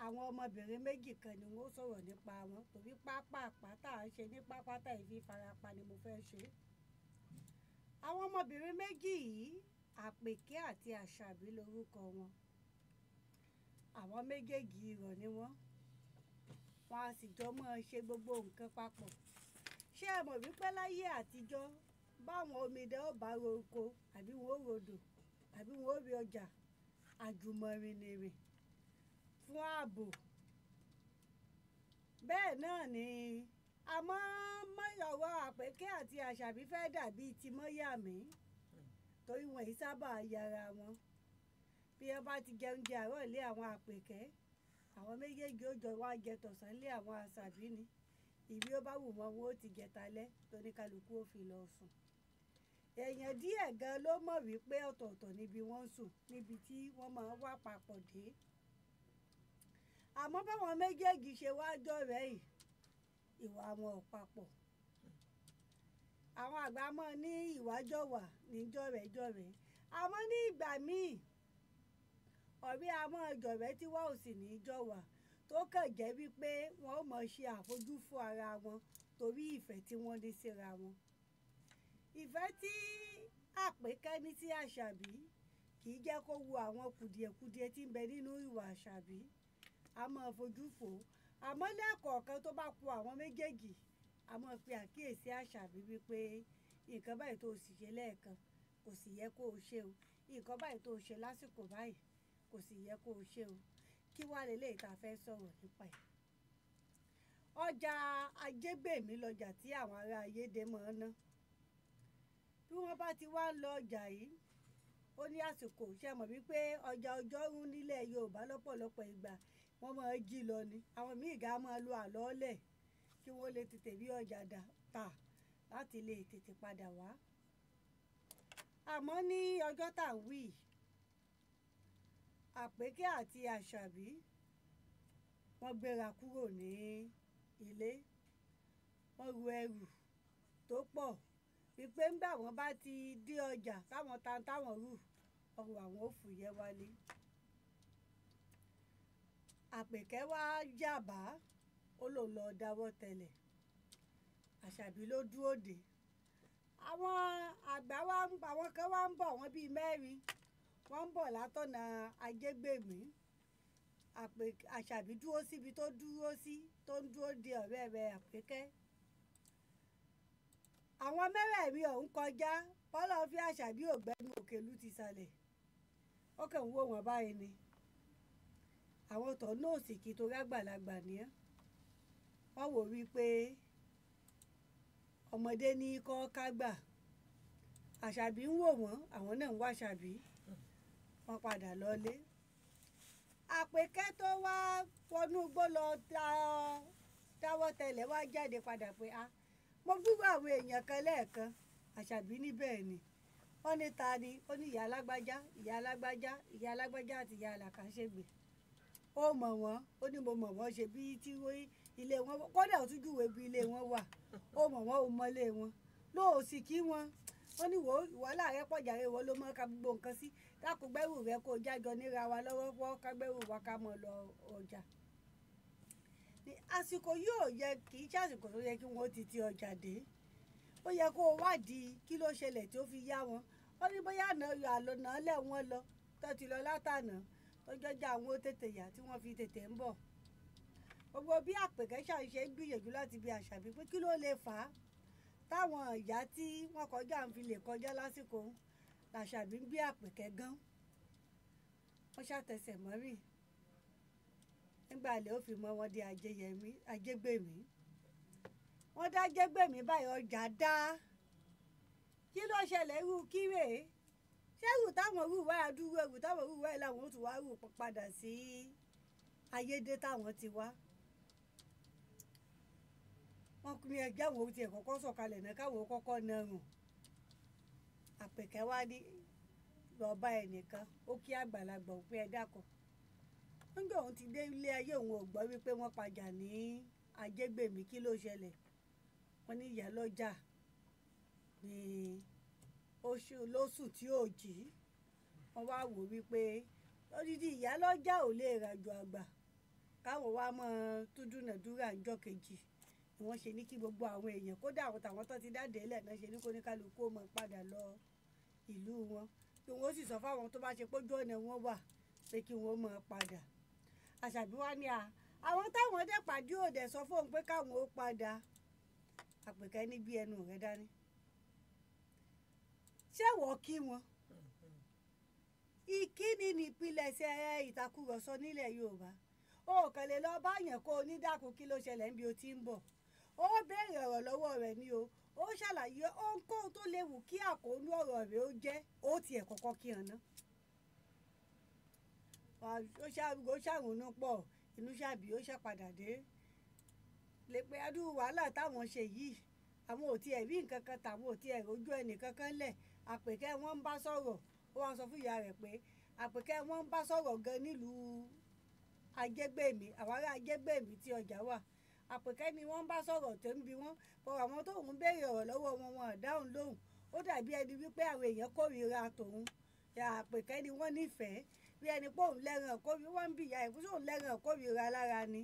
àwọn ọmọbìnrin méjì kan ni wọ́n sọ̀rọ̀ nípa wọn torí pápá tá à ń ṣe ní pápá tá ìfi farapa ni mo fẹ́ ṣe. Àwọn ọmọbìnrin méjì yìí Àpèkẹ́ àti Àṣàbí lórúkọ wọn. Àwọn méjèèjì irọ̀ ni wọ́n a sì jọ máa ṣe gbogbo nǹkan papọ̀. Ṣé ẹ mọ̀ wípé láyé àtijọ́ báwọn omidan ó bá roko àbí wọn ó rodò àbí wọn ó rí ọjà àjùmọ̀rìn nìrìn fún ààbò. Bẹ́ẹ̀ náà ni àmọ́ mọ́yọ̀wọ́ Àpèkẹ́ àti Àṣàbí fẹ́ dàbí ti Mọ́yàmí torí wọn yìí sábà yára wọn. Bí wọ́n bá ti jẹ oúnjẹ àárọ̀ lé àwọn Àpèkẹ́ àwọn méjèèjì ó jọ wá jẹ tọ̀sán lé àwọn Àṣàbí ni. Ìbí ó bá wù wọ́n wọn ó ti jẹ talẹ́ tóní kálukú ó fi lọ sùn. Èèyàn díẹ̀ gan ló mọ̀ wípé ọ̀tọ̀ọ̀tọ̀ níbi wọ́n ń sùn níbi tí wọ́n máa ń wà papọ̀ dé. Àmọ́ báwọn méjèèjì ṣe wá jọ̀rẹ́ yìí ìwà wọn ò papọ̀. Àwọn àgbà mọ̀ ní ìwà jọ̀wà ní jọ̀rẹ́jọ̀rẹ́. Àmọ́ ní ìgbà míì ọ̀rẹ́ a máa jọ̀rẹ́ tí wọ́n ò sì ní jọ̀wà tó kàn jẹ́ wípé wọ́n ó mọ̀ ṣe àfojúfò ara wọn torí ìfẹ́ tí wọ́n ní síra wọn. Ìfẹ́ tí Àpèkẹ́ ní sí Àṣàbí kì í jẹ́ kó wo àwọn kùdìẹ̀kudiẹ tí ń bẹ nínú ìwà Àṣàbí. A máa fojú fò ó. Àmọ́ lẹ́ẹ̀kọ̀ọ̀kan tó bá ku àwọn méjèèjì a máa pe àkíyèsí Àṣàbí wípé nǹkan báyìí tó sì ṣe lẹ́ẹ̀kan kò sì yẹ kó o ṣe o. Nǹkan báyìí tó ṣe lásìkò báyìí kò sì yẹ kó o ṣe o. Kí wá leléyìí tá a fẹ́ sọ̀rọ̀ nípa ẹ̀. Ọjà Ajégbèmí lọjà tí àwọn ará Ayédè máa ń ná. Bí wọ́n bá ti wá lọ ọjà yìí ó ní àsìkò ṣe mọ̀ wípé ọjà ọjọ́rú nílẹ̀ Yorùbá lọ́pọ̀lọpọ̀ ìgbà wọ́n máa ń jí lọ ni. Àwọn míì gá máa lo àlọ́ọ́lẹ̀ kí wọ́n lè tètè rí ọjà tà láti lè tètè padà wá. Àmọ́ ní ọjọ́ tá à ń wí Àpèkẹ́ àti Àṣàbí wọ́n gbéra kúrò ní ilé. Wọ́n ru ẹrù tó pọ̀ wípé ńgbà wọ́n bá ti dé ọjà táwọn táwọn rù ọrùn àwọn ò fúyẹ́ wálé. Àpèkẹ́ wá yàbá ó lò lọ dáwọ́ tẹlẹ̀. Àṣàbí ló dúró dè. Àwọn àgbà àwọn kan wá ń bọ̀ wọ́n bíi mẹ́rin wọ́n ń bọ̀ látọ̀nà Ajégbèmí. Àṣàbí dúró síbi tó dúró sí tó ń dúró de ọ̀rẹ́ rẹ̀ Àpèkẹ́. Àwọn mẹ́rẹ̀ẹ̀rin ọ̀hún kọjá bọ́lá fi Àṣàbí ògbẹ́nu òkèlú ti sàlẹ̀. Ó kàn ń wò wọ́n báyìí ni. Àwọn tọ̀ náà sì kí torí àgbàlagbà ni ẹ́. Wọ́n wò wípé ọmọdé ní kọ́ kágbà. Àṣàbí ń wò wọ́n àwọn náà ń wá Àṣàbí. Wọ́n padà lọlé. Àpèkẹ́ tó wá wọnú igbó lọ dáwọ́ tẹlẹ̀ wá jáde padà pé mo gbúgbọ́ àwọn èèyàn kan lẹ́ẹ̀kan. Àṣàbí ní bẹ́ẹ̀ ni. Wọ́n ní ta ni? Ó ní ìyá alágbájá ìyá alágbájá ìyá alágbájá àti ìyá Àlàkàṣègbè. Ó mọ̀ wọ́n ó ní mo mọ̀ wọ́n ṣe bí tí ilé wọn kódà ó tún júwe bí ilé wọn wà. Ó mọ̀ wọ́n ó mọ́lé wọn lóò sì kí wọn. Ó ní wàhálà rẹ pọ̀ jàre wọ́n ló mọ́ ká gbogbo nǹkan sí dákun gbẹ́rù rẹ kó jájọ níra wa lọ́wọ́ fọ́ ká gbẹ́rù wa ká mọ̀ lọ ọjà. Àsìkò yóò yẹ kì í ṣe àsìkò tó yẹ kí wọ́n ti ọjà dé. Ó yẹ kó wádìí kí ló ṣẹlẹ̀ tí ó fi yá wọn. Ó ní bóyá àlọ́nà lẹ̀ wọ́n lọ tó ti lọ látànà tó jọjà àwọn ó tètè yà tí wọ́n fi tètè ń bọ̀. Gbogbo bí Àpèkẹ́ ṣàṣe ń gbìyànjú láti bi Àṣàbí pé kí ló lè fà á táwọn ìyá tí wọ́n kọjá ń fi lè kọjá lásìkò làṣàbí ń bí Àpèkẹ́ gan. Wọ́n ṣàtẹ̀sẹ̀ mọ́rìn nígbà lè ó fi mọ́ wọn dé Ajégbèmí. Wọ́n dá Ajégbèmí báyìí ọjà dá. Kí ló ṣẹlẹ̀ irú kíre? Ṣé ẹrù táwọn rù wáyà dúró ẹrù táwọn rù wáyà làwọn ó tún wá rù padà sí Ayédè táwọn ti wá. Wọ́n ní ẹgbẹ́ àwọn ti ẹ̀ kọ́kọ́ sọ̀kalẹ̀ náà káwọn kọ́kọ́ na rùn. Àpèkẹ́ wá ní lọ́ọ́ ẹnìkan ó kí àgbàlagbà òpin ẹ̀ dákọ̀. Nígbà òun ti dé ilé ayé òun ò gbọ́ wípé wọ́n padà ní Ajégbèmí kí ló ṣẹlẹ̀. Wọ́n ní ìyá lọ́jà ní lóṣù tí ò jí. Wọ́n wá wò wípé odidi ìyá lọ́jà ò lè ràjò àgbà káwọn wá mọ́ tún dúnàdúrà ńjọ́ kejì ni wọ́n ṣe ní kí gbogbo àwọn èèyàn kódà àwọn tàwọn tó ti dáde lẹ̀ náà ṣe ní kó ní kálukú ó mọ̀ padà lọ ìlú wọn kí wọ́n sì sọ fáwọn tó bá ṣe pójú ọ̀nà wọn wà pé kí wọ́n mọ̀ padà. Àṣàbí wá ní àwọn táwọn dẹ̀ pàdé òde sọ fóun pé káwọn ó padà. Àpèkẹ́ ní bí ẹnu rẹ̀ dání. Ṣé wọ́n kí wọn? Ìkíni ní ìpilẹ̀ṣẹ̀ ìtàkùrọ̀sọ nílẹ̀ Yorùbá. O kàn lè lọ báyàn kó onídàkùn kí ló ṣẹlẹ̀ níbi o ti ń bọ̀. Ó béèrè ọ̀rọ̀ lọ́wọ́ rẹ̀ ni o. Ó ṣàlàyé ohunkóhun tó léwu kí àkóónú ọ̀rọ̀ rẹ̀ ó jẹ́ ó tiẹ̀ kọ́kọ́ kí hàn ná. Ó ṣàrònú pọ̀ inú ṣàbí ó ṣàpadà dé. Lè pe adúrú wàhálà táwọn ṣe yìí àwọn ò tiẹ̀ rí nǹkan kan tàwọn ò tiẹ̀ rójú ẹnì kankan lẹ̀. Àpèkẹ́ wọn ń bá sọ̀rọ̀ ó wá sọ fún ìyá rẹ̀ pé Àpèkẹ́ wọn ń bá sọ̀rọ̀ gan nílùú Ajégbèmí àwọn ará Ajégbèmí tí ọjà wà. Àpèkẹ́ ni wọ́n ń bá sọ̀rọ̀ tó ń bi wọ́n bọ̀ àwọn tó ń béèrè ọ̀rọ̀ lọ́wọ́ wọn dáhùn lóhùn ó dàbí ẹni wípé àwọn èèyàn kórìíra tòun. Àpèkẹ́ ni wọ́n nífẹ̀ẹ́ bí ẹni pé òun lẹ́ràn kórìíra wọ́n ń bi ìyá ìfúnṣọ́ òun lẹ́ràn kórìíra lára ni.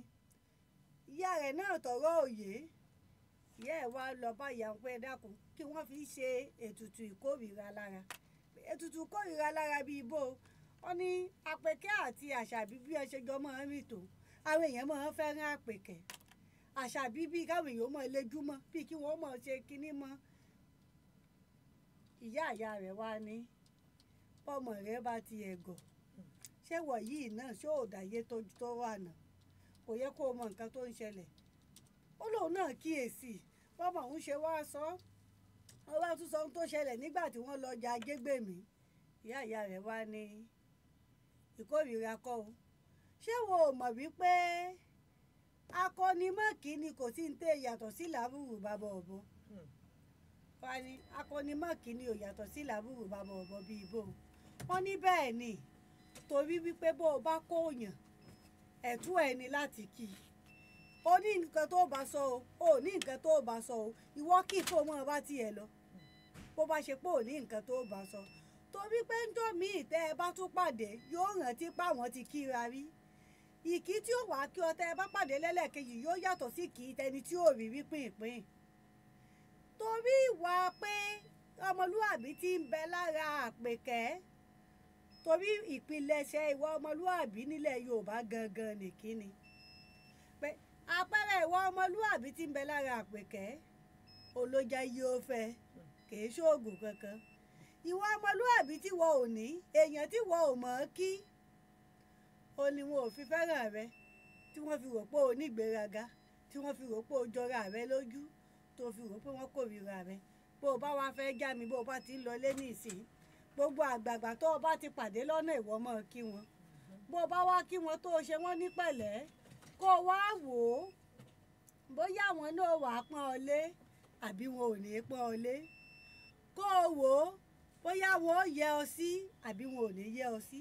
Ìyá rẹ̀ náà tọ̀rọ̀ òye ìyá ẹ̀ wá lọ bá ìyá pé dákun kí wọ́n fi ṣe ètùtù ìkórìíra lára. Ètùtù ìkórìíra lára bíi ibo wọ́n ní Àpèkẹ́ àti Àṣàbí bí ẹ ṣe jọ máa ń rìn tó àwọn èèyàn máa ń fẹ́ràn Àpèkẹ́. Àṣàbí bíi káwọn èèyàn máa lejúmọ́ bíi kí wọ́n máa ṣe kinní mọ́. Ìyá rẹ̀ wá ní bọ́mọ rẹ̀ bá ti ẹ̀gọ̀ ṣé wọ̀ yìí náà ṣé ò dáyé tó wà náà kò yẹ kó o mọ nǹkan tó ń ṣẹlẹ̀. Ó lóun náà kíyèsí bọ́mọ òun ṣe wá sọ ó wá tún sọ ohun tó ṣẹlẹ̀ nígbà tí wọ́n lọ ja Ajégbèmí. Ìyá rẹ̀ wá ní ìkórìíra kọ́ o ṣé wo ò mọ̀ wípé akọ́nimọ̀kì ni kò sí ń tẹ̀ yàtọ̀ sí làbúrò bàbá ọ̀bọ. Wọ́n ní akọ́nimọ̀kì ni ò yàtọ̀ sí làbúrò bàbá ọ̀bọ bíi ibo. Wọ́n ní bẹ́ẹ̀ ni torí wípé bó o bá kóòyàn ẹ̀tún ẹ̀ ni láti kí i. O ní nǹkan tó bá sọ o ò ní nǹkan tó bá sọ o ìwọ kí kó o mọ̀ bá tiẹ̀ lọ bó bá ṣe pé ò ní nǹkan tó bá sọ torí pé ńjọ́ míì tẹ́ ẹ bá tún pàdé yóò rántí páwọn ti kíra rí. Ìkí tí ó wà kí ọ tẹ́ ẹ bá pàdé lẹ́lẹ́kejì yóò yàtọ̀ sí kí tẹni tí ò rí rí pínpín. Torí ìwà pé ọmọlúàbí ti ń bẹ lára Àpèkẹ́ torí ìpilẹ̀ṣẹ̀ ìwà ọmọlúàbí nílẹ̀ Yorùbá gangan nìkíni. Pé àpẹẹrẹ ìwà ọmọlúàbí ti ń bẹ lára Àpèkẹ́ olójà yóò fẹ́ kìí ṣoògùn kankan. Ìwà ọmọlúàbí tí wọ́n ò ní èèyàn tí wọ́n ò mọ̀ kí ó ní wọn ò fi fẹ́ràn rẹ tí wọ́n fi rò pé o nígbéraga tí wọ́n fi rò pé o jọra rẹ lójú tó fi rò pé wọ́n kórìíra rẹ. Bó o bá wá fẹ́ já mi bó o bá ti ń lọ lé nísìn gbogbo àgbààgbà tó o bá ti pàdé lọ́nà ìwọ mọ̀ kí wọn. Bó o bá wá kí wọn tó o ṣe wọ́n ní pẹ̀lẹ́ kó o wá wò ó bóyá àwọn náà wàá pọ́n ọ lé àbí wọn ò ní pọ́n ọ lé. Kó o wò ó bóyá wọn ó yẹ ọ sí àbí wọn ò ní yẹ ọ sí.